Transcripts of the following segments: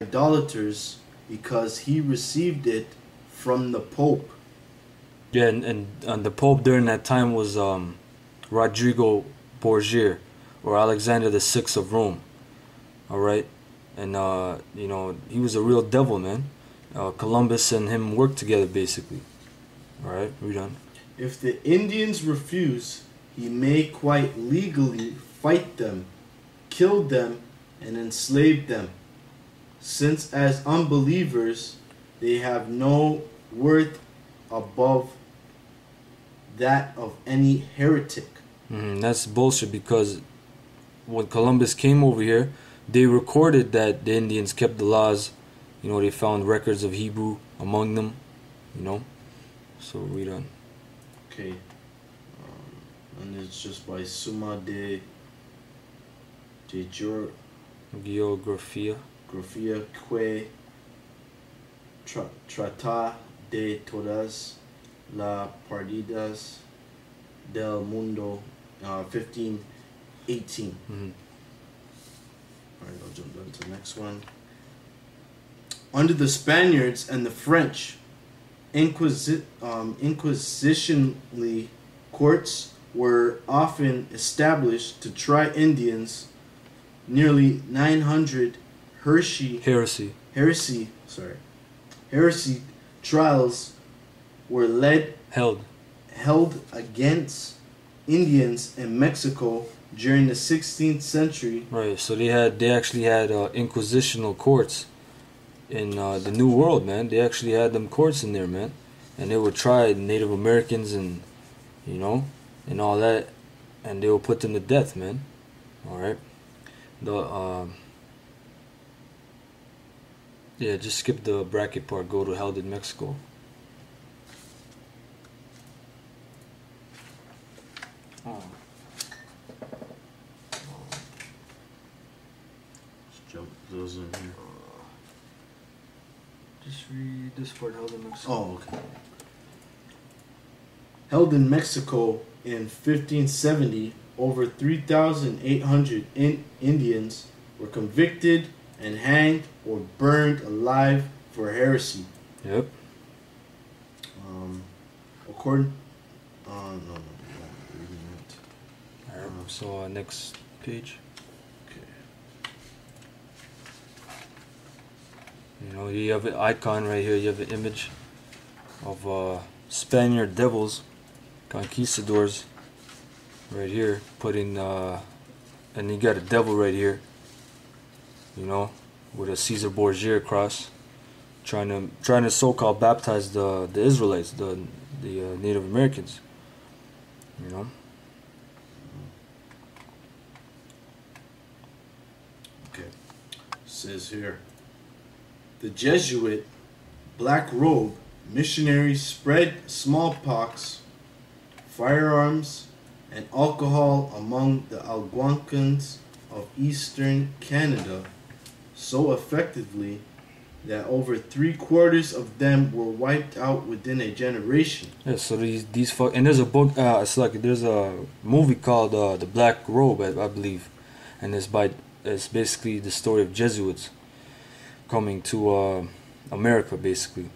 idolaters because he received it from the Pope. Yeah, and the Pope during that time was Rodrigo Borgia, or Alexander the Sixth of Rome. All right, and you know, he was a real devil, man. Columbus and him worked together, basically. All right, read on. If the Indians refuse, he may quite legally fight them, kill them, and enslave them, since as unbelievers they have no worth above that of any heretic. That's bullshit, because when Columbus came over here, they recorded that the Indians kept the laws. You know, they found records of Hebrew among them. You know, so read on. Okay, and it's just by Summa de Geographia. Geografia que trata de todas las partidas del mundo, 1518. Alright, I'll jump down to the next one. Under the Spaniards and the French, inquisitionally courts were often established to try Indians. Nearly 900 heresy trials were held against Indians in Mexico during the 16th century. Right, so they actually had inquisitional courts in the New World, man. They actually had them courts in there, man, and they would try Native Americans and, you know, and all that, and they would put them to death, man. All right, yeah, just skip the bracket part. Go to held in Mexico. Let's jump those in here. Just read this part, held in Mexico. Oh, okay. Held in Mexico in 1570, over 3,800 Indians were convicted and hanged or burned alive for heresy. Yep. According... no. Alright, so next page. Okay. You know, you have an icon right here. You have an image of Spaniard devils, conquistadors, right here. Putting, and you got a devil right here. You know, with a Caesar Borgia cross, trying to so-called baptize the Israelites, the Native Americans. You know. Okay. Says here, the Jesuit Black Robe missionaries spread smallpox, firearms, and alcohol among the Algonquins of eastern Canada so effectively that over 3/4 of them were wiped out within a generation. Yeah, so these and there's a book. There's a movie called The Black Robe, I believe, and it's basically the story of Jesuits coming to America, basically.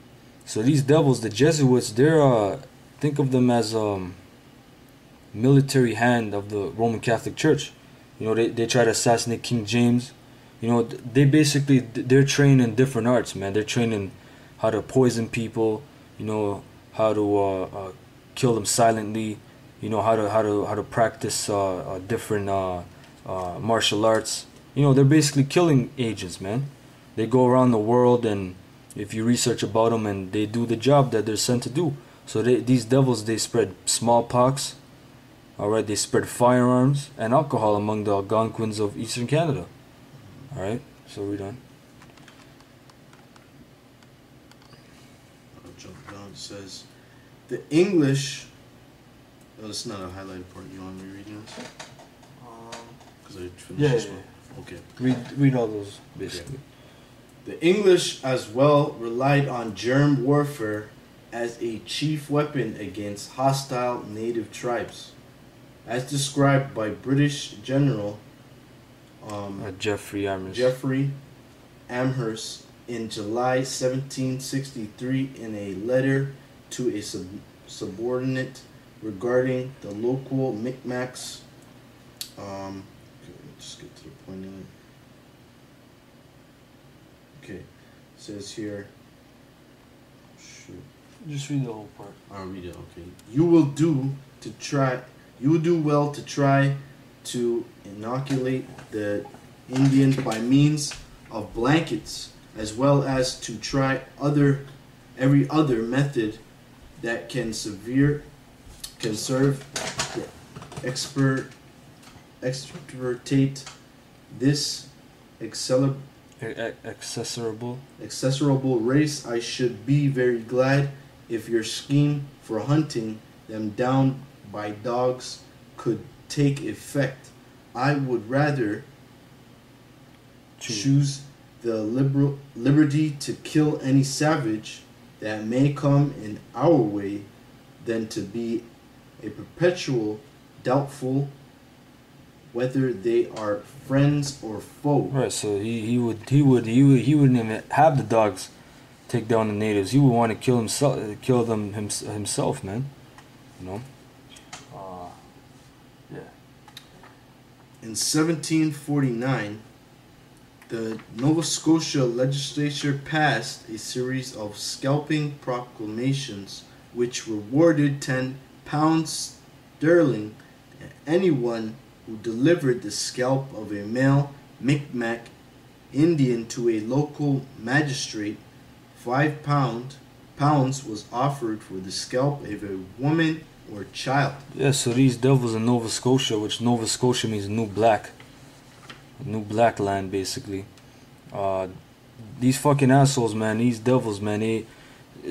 So these devils, the Jesuits, they're think of them as military hand of the Roman Catholic Church. You know, they try to assassinate King James. You know, they're trained in different arts, man. They're trained in how to poison people. You know, how to kill them silently. You know, how to practice different martial arts. You know, they're basically killing agents, man. They go around the world, and if you research about them, and they do the job that they're sent to do. So these devils, they spread smallpox. Alright, they spread firearms and alcohol among the Algonquins of eastern Canada. Alright, so read on. I'll jump down. It says, the English... Oh, it's not a highlighted part. You want me reading this? Because I finished this one. Okay. Read all those, basically. Okay. The English as well relied on germ warfare as a chief weapon against hostile native tribes. As described by British General Geoffrey Amherst in July 1763 in a letter to a subordinate regarding the local Micmacs. Okay, let's just get to the point of it. Okay, it says here. Shoot. Just read the whole part. I'll read it. Okay. You will do well to try to inoculate the Indian by means of blankets, as well as to try every other method that can serve the extirpate this accessible race. I should be very glad if your scheme for hunting them down by dogs could take effect. I would rather choose the liberty to kill any savage that may come in our way than to be a perpetual doubtful whether they are friends or foe. Right, so he wouldn't even have the dogs take down the natives. He would want to kill them himself, man. You know. Yeah. In 1749, the Nova Scotia legislature passed a series of scalping proclamations which rewarded £10 sterling to anyone who delivered the scalp of a male Micmac Indian to a local magistrate. £5 was offered for the scalp of a woman or child. Yeah, so these devils in Nova Scotia, which Nova Scotia means new black land, basically. These fucking assholes, man, these devils, man, they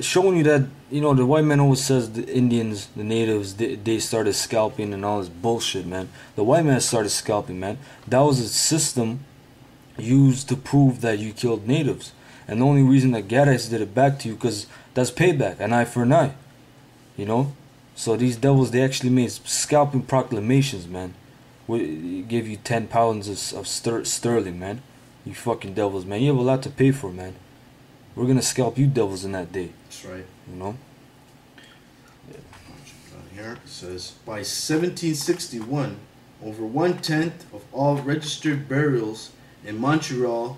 showing you that, you know, the white man always says the Indians, the natives, they started scalping and all this bullshit, man. The white man started scalping, man. That was a system used to prove that you killed natives. And the only reason that Gaddis did it back to you, because that's payback, an eye for an eye. You know? So these devils, they actually made scalping proclamations, man. Give you £10 of sterling, man. You fucking devils, man. You have a lot to pay for, man. We're gonna scalp you devils in that day. That's right. You know? Here it says, by 1761, over 1/10 of all registered burials in Montreal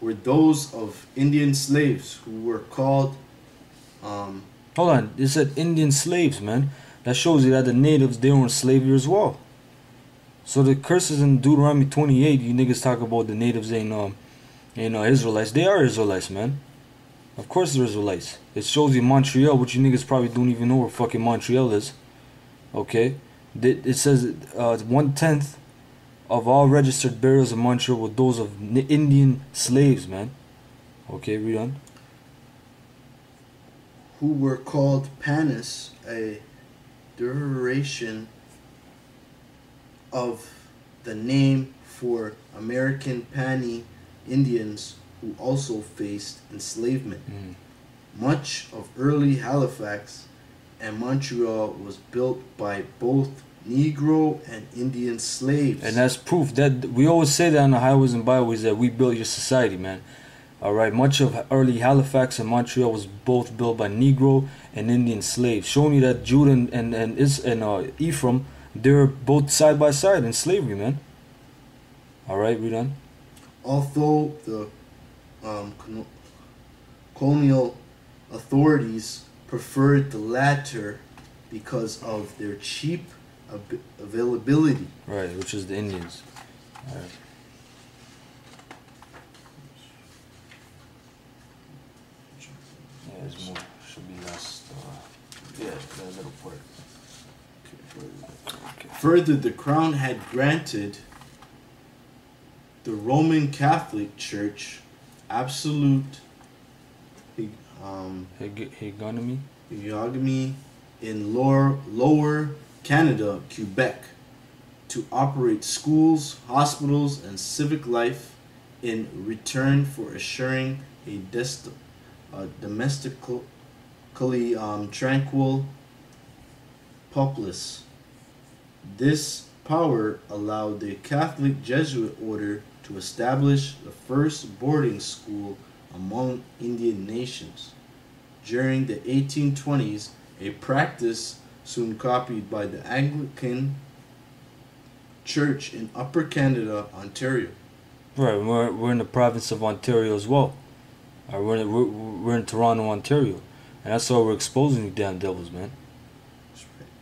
were those of Indian slaves who were called Hold on, it said Indian slaves, man. That shows you that the natives, they were in slavery as well. So the curses in Deuteronomy 28, you niggas talk about the natives ain't Israelites. They are Israelites, man. Of course they're Israelites. It shows you Montreal, which you niggas probably don't even know where fucking Montreal is. Okay? It says 1/10 of all registered burials in Montreal were those of Indian slaves, man. Okay, read on. Who were called Panis, a derivation of the name for American Pawnee Indians who also faced enslavement. Much of early Halifax and Montreal was built by both Negro and Indian slaves. And that's proof that we always say that on the highways and byways that we built your society, man. Alright, much of early Halifax and Montreal was both built by Negro and Indian slaves, showing you that Judah and Ephraim, they're both side by side in slavery, man. Alright, read on. Although the colonial authorities preferred the latter because of their cheap availability. Right, which is the Indians. Alright. Yeah, there's more. Should be less. Yeah, that little part. Okay. Further, the crown had granted the Roman Catholic Church absolute hegemony in lower Canada, Quebec, to operate schools, hospitals, and civic life in return for assuring a domestically tranquil populace. This power allowed the Catholic Jesuit order to establish the first boarding school among Indian nations. During the 1820s, a practice soon copied by the Anglican Church in Upper Canada, Ontario. Right, we're in the province of Ontario as well. We're in Toronto, Ontario. And that's why we're exposing you damn devils, man.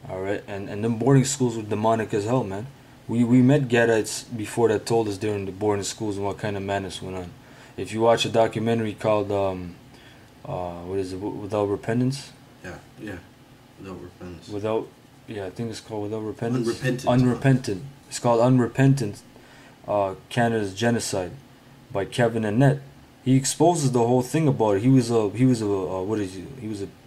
Alright, and them boarding schools were demonic as hell, man. We met Gadites before that told us during the boarding schools and what kind of madness went on. If you watch a documentary called, what is it, Without Repentance? Yeah, Without Repentance. I think it's called Without Repentance. Unrepentant. It's called Unrepentant, Canada's Genocide, by Kevin Annett. He exposes the whole thing about it. He was a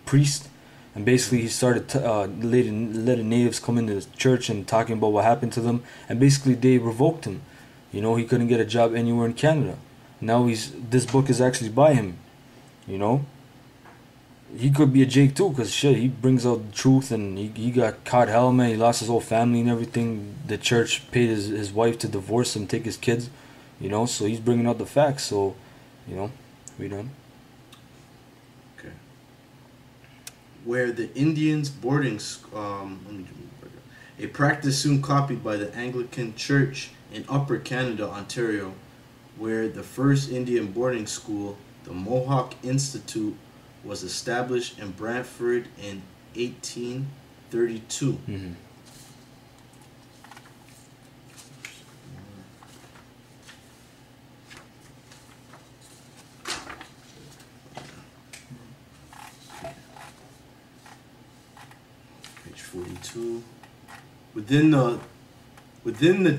priest, and basically he started letting natives come into the church and talking about what happened to them, and basically they revoked him. You know, he couldn't get a job anywhere in Canada. Now this book is actually by him. You know, he could be a Jake too, cause shit, he brings out the truth, and he got caught hell, man. He lost his whole family and everything. The church paid his wife to divorce him, take his kids. You know, so he's bringing out the facts. So, you know, we done. Okay. Where the Indians boarding a practice soon copied by the Anglican Church in Upper Canada, Ontario, where the first Indian boarding school, the Mohawk Institute, was established in Brantford in 1832. Mm-hmm. Page 42. Within the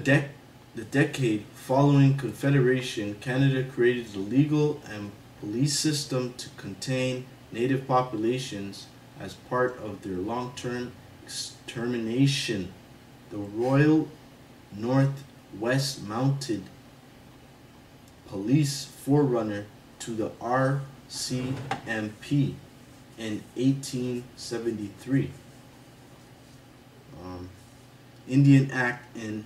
decade following Confederation, Canada created a legal and police system to contain native populations as part of their long-term extermination. The Royal Northwest Mounted Police, forerunner to the RCMP in 1873. Indian Act and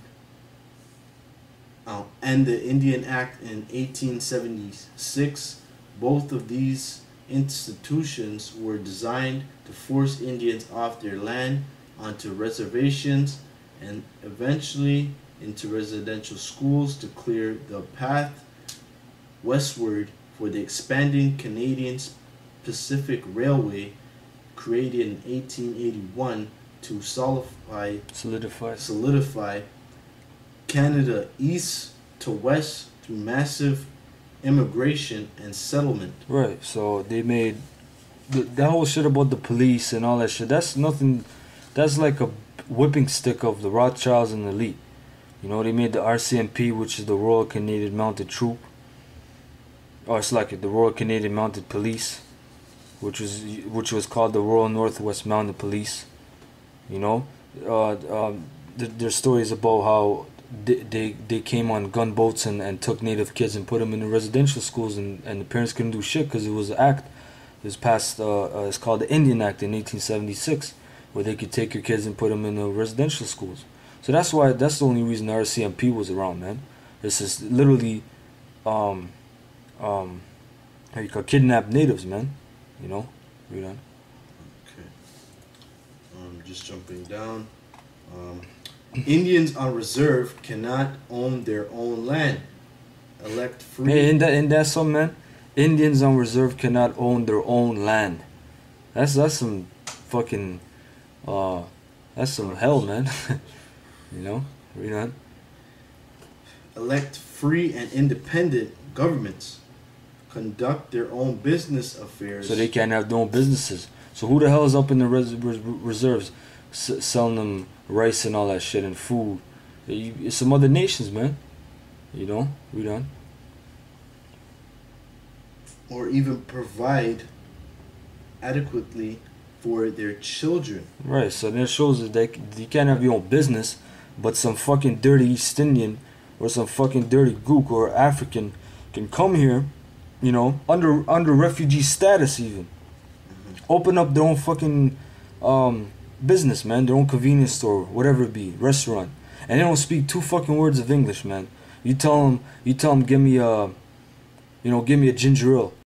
the Indian Act in 1876. Both of these institutions were designed to force Indians off their land onto reservations and eventually into residential schools to clear the path westward for the expanding Canadian Pacific Railway, created in 1881 to solidify Canada east to west through massive immigration and settlement. Right, so they made that whole shit about the police and all that shit. That's nothing. That's like a whipping stick of the Rothschilds and the elite. You know, they made the RCMP, which is the Royal Canadian Mounted Troop, or it's like the Royal Canadian Mounted Police, which was called the Royal Northwest Mounted Police. You know, there's stories about how they came on gunboats and took native kids and put them in the residential schools, and the parents couldn't do shit because it was an act. It was passed, it's called the Indian Act in 1876, where they could take your kids and put them in the residential schools. So that's the only reason the RCMP was around, man. This is literally, how you call kidnap natives, man. You know, read on. Okay. Just jumping down. Indians on reserve cannot own their own land. Elect free. Hey, and that's some, man. Indians on reserve cannot own their own land. That's some fucking that's some hell, man. You know, read on. Elect free and independent governments. Conduct their own business affairs. So they can't have their own businesses. So who the hell is up in the reserves selling them rice and all that shit and food? It's some other nations, man. You know, read on. Or even provide adequately for their children. Right, so that shows that you can't have your own business, but some fucking dirty East Indian or some fucking dirty Gook or African can come here, you know, under refugee status even. Open up their own fucking business, man, their own convenience store, whatever it be, restaurant. And they don't speak two fucking words of English, man. You tell him, give me a, give me a ginger ale.